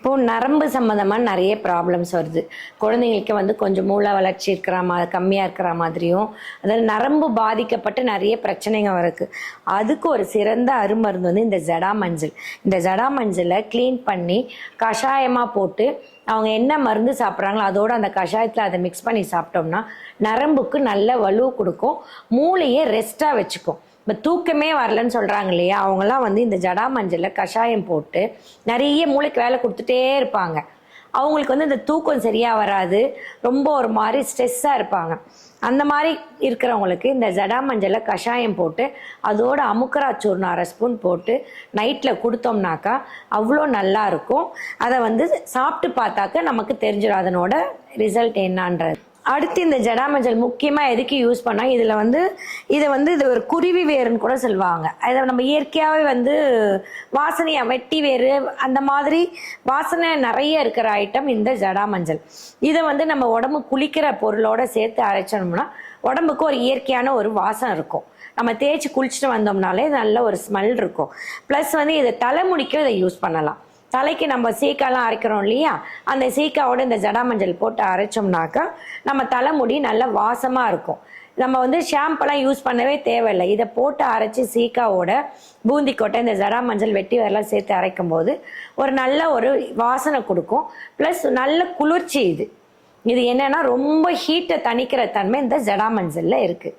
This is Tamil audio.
இப்போது நரம்பு சம்மந்தமாக நிறைய ப்ராப்ளம்ஸ் வருது. குழந்தைங்களுக்கு வந்து கொஞ்சம் மூளை வளர்ச்சி இருக்கிற கம்மியாக இருக்கிற மாதிரியும், அதாவது நரம்பு பாதிக்கப்பட்டு நிறைய பிரச்சனைங்க வருது. அதுக்கு ஒரு சிறந்த அருமருந்து வந்து இந்த ஜடா மஞ்சள். இந்த ஜடா மஞ்சளை க்ளீன் பண்ணி கஷாயமாக போட்டு அவங்க என்ன மருந்து சாப்பிட்றாங்களோ அதோட அந்த கஷாயத்தில் அதை மிக்ஸ் பண்ணி சாப்பிட்டோம்னா நரம்புக்கு நல்ல வலு கொடுக்கும், மூளையை ரெஸ்ட்டாக வச்சுக்கும். இப்போ தூக்கமே வரலன்னு சொல்கிறாங்க இல்லையா, அவங்களாம் வந்து இந்த ஜடா மஞ்சளில் கஷாயம் போட்டு நிறைய மூளைக்கு வேலை கொடுத்துட்டே இருப்பாங்க. அவங்களுக்கு வந்து இந்த தூக்கம் சரியாக வராது, ரொம்ப ஒரு மாதிரி ஸ்ட்ரெஸ்ஸாக இருப்பாங்க. அந்த மாதிரி இருக்கிறவங்களுக்கு இந்த ஜடா மஞ்சளை கஷாயம் போட்டு அதோட அமுக்கரா சூர்ணம் 1/2 ஸ்பூன் போட்டு நைட்டில் கொடுத்தோம்னாக்கா அவ்வளோ நல்லா இருக்கும். அதை வந்து சாப்பிட்டு பார்த்தாக்க நமக்கு தெரிஞ்சிடும் அதனோட ரிசல்ட் என்னான்றது. அடுத்து இந்த ஜடா மஞ்சள் முக்கியமாக எதுக்கு யூஸ் பண்ணால், இது ஒரு குருவி வேறுன்னு கூட சொல்லுவாங்க. அதை நம்ம இயற்கையாகவே வந்து வாசனையாக வெட்டி வேறு அந்த மாதிரி வாசனை நிறைய இருக்கிற ஐட்டம் இந்த ஜடா மஞ்சள். இதை வந்து நம்ம உடம்பு குளிக்கிற பொருளோட சேர்த்து அரைச்சோம்னா உடம்புக்கு ஒரு இயற்கையான ஒரு வாசனை இருக்கும். நம்ம தேய்ச்சி குளிச்சுட்டு வந்தோம்னாலே நல்ல ஒரு ஸ்மெல் இருக்கும். ப்ளஸ் வந்து இதை தலைமுடிக்கும் இதை யூஸ் பண்ணலாம். தலைக்கு நம்ம சீக்காலாம் அரைக்கிறோம் இல்லையா, அந்த சீக்காவோட இந்த ஜடா மஞ்சள் போட்டு அரைச்சோம்னாக்கா நம்ம தலைமுடி நல்ல வாசமாக இருக்கும். நம்ம வந்து ஷாம்பெல்லாம் யூஸ் பண்ணவே தேவையில்லை. இதை போட்டு அரைச்சி சீக்காவோட பூந்தி கொட்டை இந்த ஜடா மஞ்சள் வெட்டி வரலாம் சேர்த்து அரைக்கும் போது ஒரு நல்ல ஒரு வாசனை கொடுக்கும். ப்ளஸ் நல்ல குளிர்ச்சி. இது என்னன்னா ரொம்ப ஹீட்டை தணிக்கிற தன்மை இந்த ஜடா மஞ்சளில் இருக்குது.